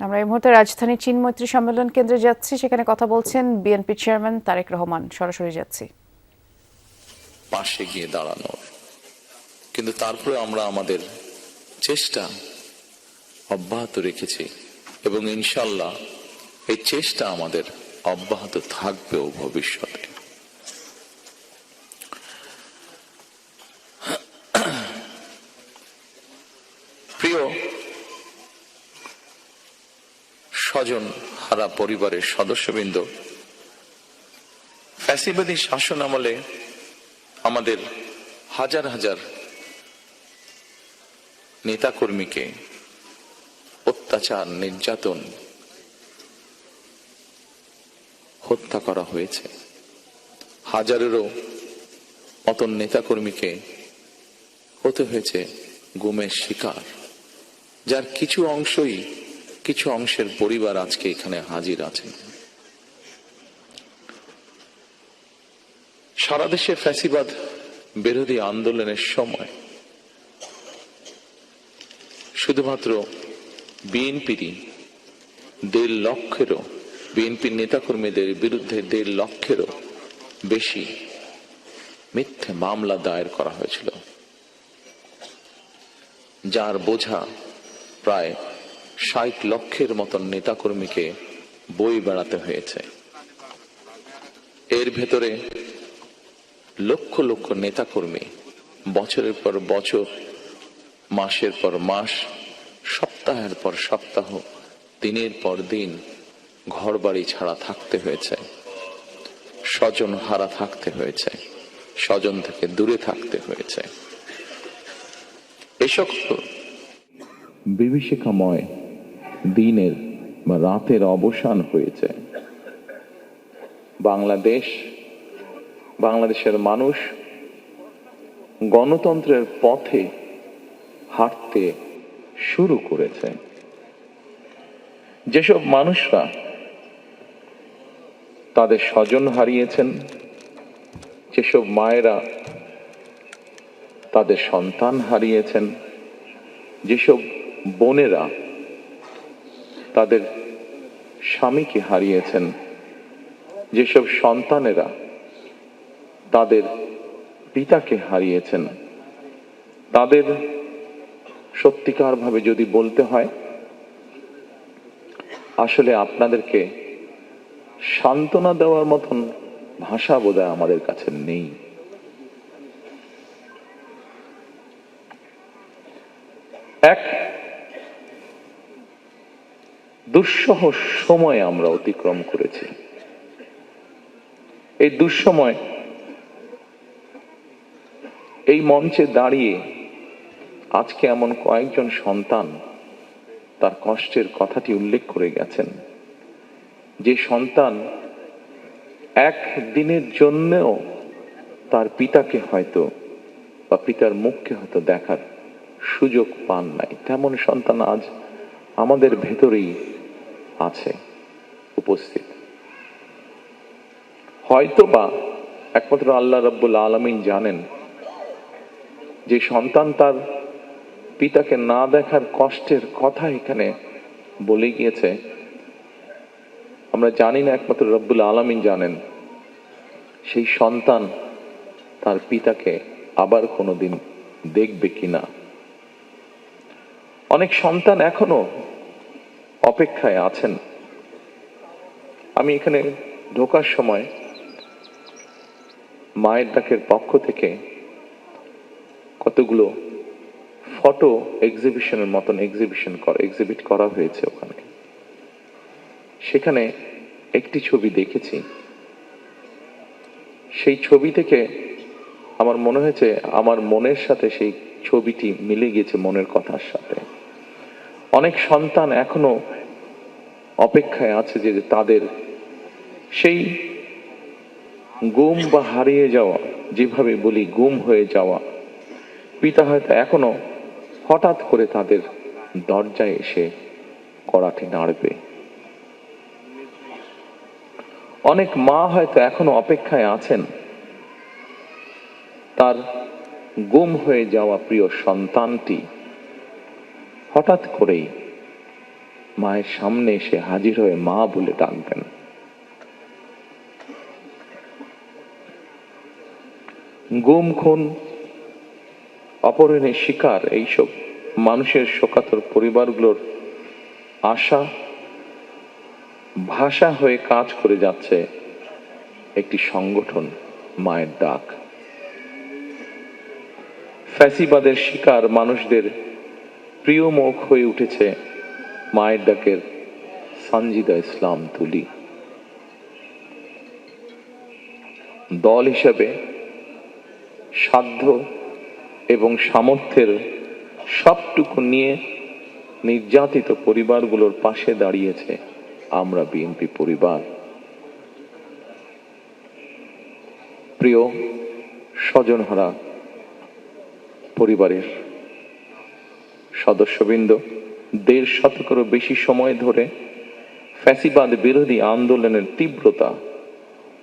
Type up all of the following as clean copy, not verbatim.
আমরা এই মুহূর্তে রাজধানী চীন মৈত্রী সম্মেলন কেন্দ্রে যাচ্ছি, সেখানে কথা বলছেন বিএনপি চেয়ারম্যান তারেক রহমান। সরাসরি যাচ্ছি। পাশে গিয়ে দাঁড়ানোর, কিন্তু তারপরে আমরা আমাদের চেষ্টা অব্যাহত রেখেছি এবং ইনশাল্লাহ এই চেষ্টা আমাদের অব্যাহত থাকবেও ভবিষ্যতে। প্রিয় স্বজন হারা পরিবারের সদস্যবৃন্দ, ফ্যাসিবাদী শাসন আমলে আমাদের হাজার হাজার নেতাকর্মীকে অত্যাচার, নির্যাতন, হত্যা করা হয়েছে। হাজারেরও মতন নেতাকর্মীকে হতে হয়েছে গুমের শিকার, যার কিছু অংশের পরিবার আজকে এখানে হাজির আছেন। সারা দেশে ফ্যাসিবাদ বিরোধী আন্দোলনের সময় শুধুমাত্র বিএনপির নেতাকর্মীদের বিরুদ্ধে 1.5 লক্ষেরও বেশি মিথ্যে মামলা দায়ের করা হয়েছিল, যার বোঝা প্রায় 60 লক্ষের মতন নেতাকর্মীকে বই বেড়াতে হয়েছে। এর ভেতরে লক্ষ লক্ষ নেতাকর্মী বছরের পর বছর, মাসের পর মাস, সপ্তাহের পর সপ্তাহ, দিনের পর দিন ঘর বাড়ি ছাড়া থাকতে হয়েছে, স্বজন হারা থাকতে হয়েছে, স্বজন থেকে দূরে থাকতে হয়েছে। এসব বিভীষিকাময় দিনের বা রাতের অবসান হয়েছে। বাংলাদেশের মানুষ গণতন্ত্রের পথে হাঁটতে শুরু করেছে। যেসব মানুষরা তাদের স্বজন হারিয়েছেন, যেসব মায়েরা তাদের সন্তান হারিয়েছেন, যেসব বোনেরা তাদের স্বামীকে হারিয়েছেন, যেসব সন্তানেরা তাদের পিতাকে হারিয়েছেন, তাদের সত্যিকার ভাবে যদি বলতে হয়, আসলে আপনাদেরকে সান্ত্বনা দেওয়ার মতন ভাষা বোধহয় আমাদের কাছে নেই। এক দুঃসহ সময় আমরা অতিক্রম করেছি। এই দুঃসময় এই মঞ্চে দাঁড়িয়ে আজকে এমন কয়েকজন সন্তান তার কষ্টের কথাটি উল্লেখ করে গেছেন, যে সন্তান একদিনের জন্যও তার পিতাকে হয়তো বা পিতার মুখকে হয়তো দেখার সুযোগ পান নাই। তেমন সন্তান আজ আমাদের ভেতরেই আছে উপস্থিত। হয়তো বা একমাত্র আল্লাহ রাব্বুল আলামিন জানেন যে সন্তান তার পিতাকে না দেখার কষ্টের কথা এখানে বলে গিয়েছে। আমরা জানি না, একমাত্র রব্বুল আলামিন জানেন সেই সন্তান তার পিতাকে আবার কোনোদিন দেখবে কিনা। অনেক সন্তান এখনো অপেক্ষায় আছেন। আমি এখানে ঢোকার সময় মায়ের ডাকের পক্ষ থেকে কতগুলো ফটো এক্সিবিশনের মতন এক্সিবিট করা হয়েছে ওখানে। সেখানে একটি ছবি দেখেছি। সেই ছবি থেকে আমার মনে হয়েছে, আমার মনের সাথে সেই ছবিটি মিলে গেছে মনের কথার সাথে। অনেক সন্তান এখনো অপেক্ষায় আছে যে তাদের সেই গুম বা হারিয়ে যাওয়া, যেভাবে বলি গুম হয়ে যাওয়া পিতা হয়তো এখনো হঠাৎ করে তাদের দরজায় এসে কড়াতে নাড়বে। অনেক মা হয়তো এখনো অপেক্ষায় আছেন তার গুম হয়ে যাওয়া প্রিয় সন্তানটি হঠাৎ করেই মায়ের সামনে এসে হাজির হয়ে মা বলে ডাকবেন। গুম, খুন, অপহরণের শিকার এইসব মানুষের শোকাতুর পরিবারগুলোর আশা ভাষা হয়ে কাজ করে যাচ্ছে একটি সংগঠন, মায়ের ডাক। ফ্যাসিবাদের শিকার মানুষদের প্রিয় মুখ হয়ে উঠেছে মায়ের ডাকের সানজিদা ইসলাম তুলি। দল হিসেবে সাধ্য এবং সামর্থ্যের সবটুকু নিয়ে নির্যাতিত পরিবারগুলোর পাশে দাঁড়িয়েছে আমরা বিএনপি পরিবার। প্রিয় স্বজনহারা পরিবারের সদস্যবৃন্দ, ১.৫ শতকেরও বেশি সময় ধরে ফ্যাসিবাদ বিরোধী আন্দোলনের তীব্রতা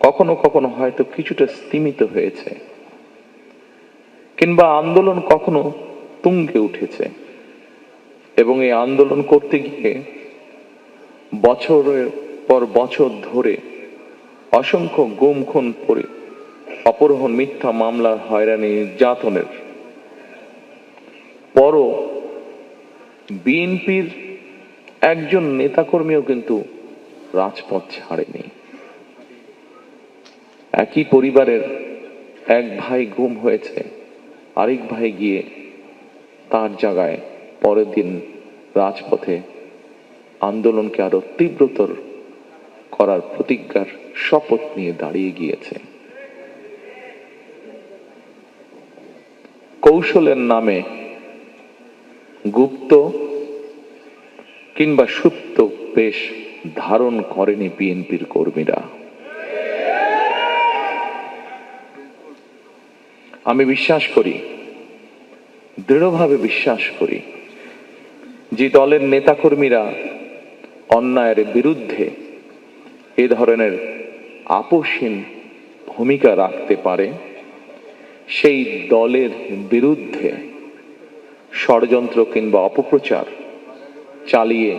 কখনো কখনো হয়তো কিছুটা স্তিমিত হয়েছে, কিংবা আন্দোলন কখনো তুঙ্গে উঠেছে, এবং এই আন্দোলন করতে গিয়ে বছরের পর বছর ধরে অসংখ্য গুম, খুন, অপহরণ, মিথ্যা মামলার হয়রানি, নির্যাতনের পরও বিএনপির একজন নেতাকর্মীও কিন্তু রাজপথ ছাড়েনি। একই পরিবারের এক ভাই গুম হয়েছে, আরেক ভাই গিয়ে তার জায়গায় পরের দিন রাজপথে আন্দোলনকে আরো তীব্রতর করার প্রতিজ্ঞার শপথ নিয়ে দাঁড়িয়ে গিয়েছে। কৌশলের নামে গুপ্ত কিংবা সুপ্ত বেশ ধারণ করেনি বিএনপির কর্মীরা। আমি বিশ্বাস করি, দৃঢ়ভাবে বিশ্বাস করি, যে দলের নেতাকর্মীরা অন্যায়ের বিরুদ্ধে এ ধরনের আপোষহীন ভূমিকা রাখতে পারে, সেই দলের বিরুদ্ধে ষড়যন্ত্র কিংবা অপপ্রচার চালিয়ে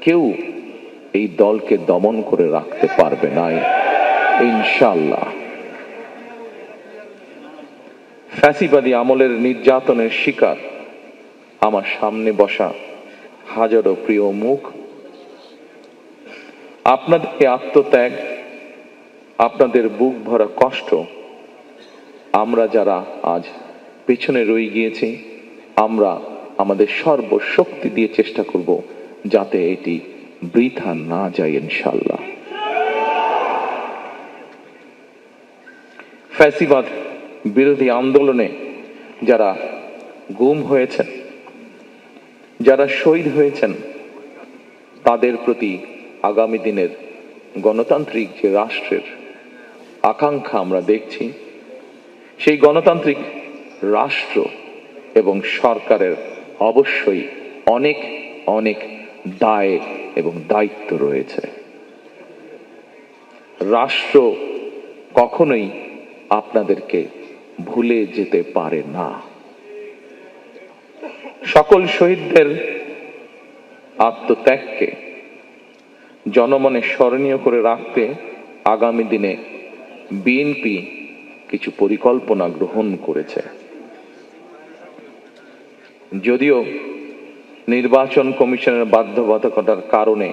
কেউ এই দলকে দমন করে রাখতে পারবে না ইনশাআল্লাহ। ফ্যাসিবাদী আমলের নির্যাতনের শিকার আমার সামনে বসা হাজারো প্রিয় মুখ, আপনাদের আত্মত্যাগ, আপনাদের বুক ভরা কষ্ট, আমরা যারা আজ পেছনে রয়ে গিয়েছি, আমরা আমাদের সর্বশক্তি দিয়ে চেষ্টা করব যাতে এটি বৃথা না যায় ইনশাআল্লাহ। ফ্যাসিবাদ বিরোধী আন্দোলনে যারা গুম হয়েছেন, যারা শহীদ হয়েছেন, তাদের প্রতি আগামী দিনের গণতান্ত্রিক যে রাষ্ট্রের আকাঙ্ক্ষা আমরা দেখছি, সেই গণতান্ত্রিক রাষ্ট্র এবং সরকারের অবশ্যই অনেক অনেক দায় এবং দায়িত্ব রয়েছে। রাষ্ট্র কখনোই আপনাদেরকে ভুলে যেতে পারে না। সকল শহীদদের আত্মত্যাগকে জনমনে স্মরণীয় করে রাখতে আগামী দিনে বিএনপি কিছু পরিকল্পনা গ্রহণ করেছে। যদিও নির্বাচন কমিশনের বাধ্যবাধকতার কারণে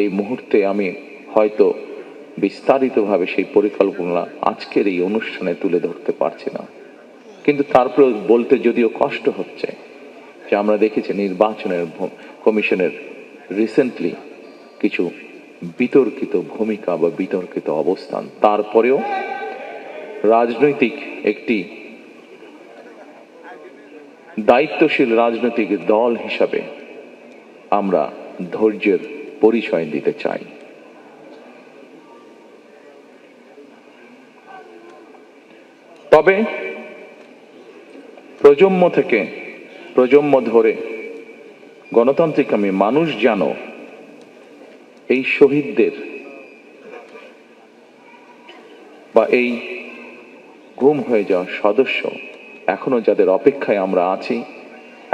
এই মুহূর্তে আমি হয়তো বিস্তারিতভাবে সেই পরিকল্পনা আজকের এই অনুষ্ঠানে তুলে ধরতে পারছি না, কিন্তু তারপরে বলতে যদিও কষ্ট হচ্ছে যে আমরা দেখেছি নির্বাচনের কমিশনের রিসেন্টলি কিছু বিতর্কিত ভূমিকা বা বিতর্কিত অবস্থান, তারপরেও রাজনৈতিক একটি দায়িত্বশীল রাজনৈতিক দল হিসাবে আমরা ধৈর্যের পরিচয় দিতে চাই। তবে প্রজন্ম থেকে প্রজন্ম ধরে গণতান্ত্রিকামী মানুষ যেন এই শহীদদের বা এই গুম হয়ে যাওয়া সদস্য, এখনো যাদের অপেক্ষায় আমরা আছি,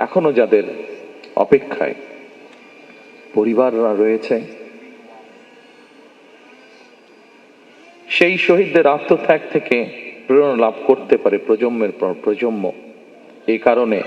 এখনো যাদের অপেক্ষায় পরিবাররা রয়েছে, সেই শহীদদের আত্মত্যাগ থেকে প্রেরণা লাভ করতে পারে প্রজন্মের পর প্রজন্ম। এই কারণে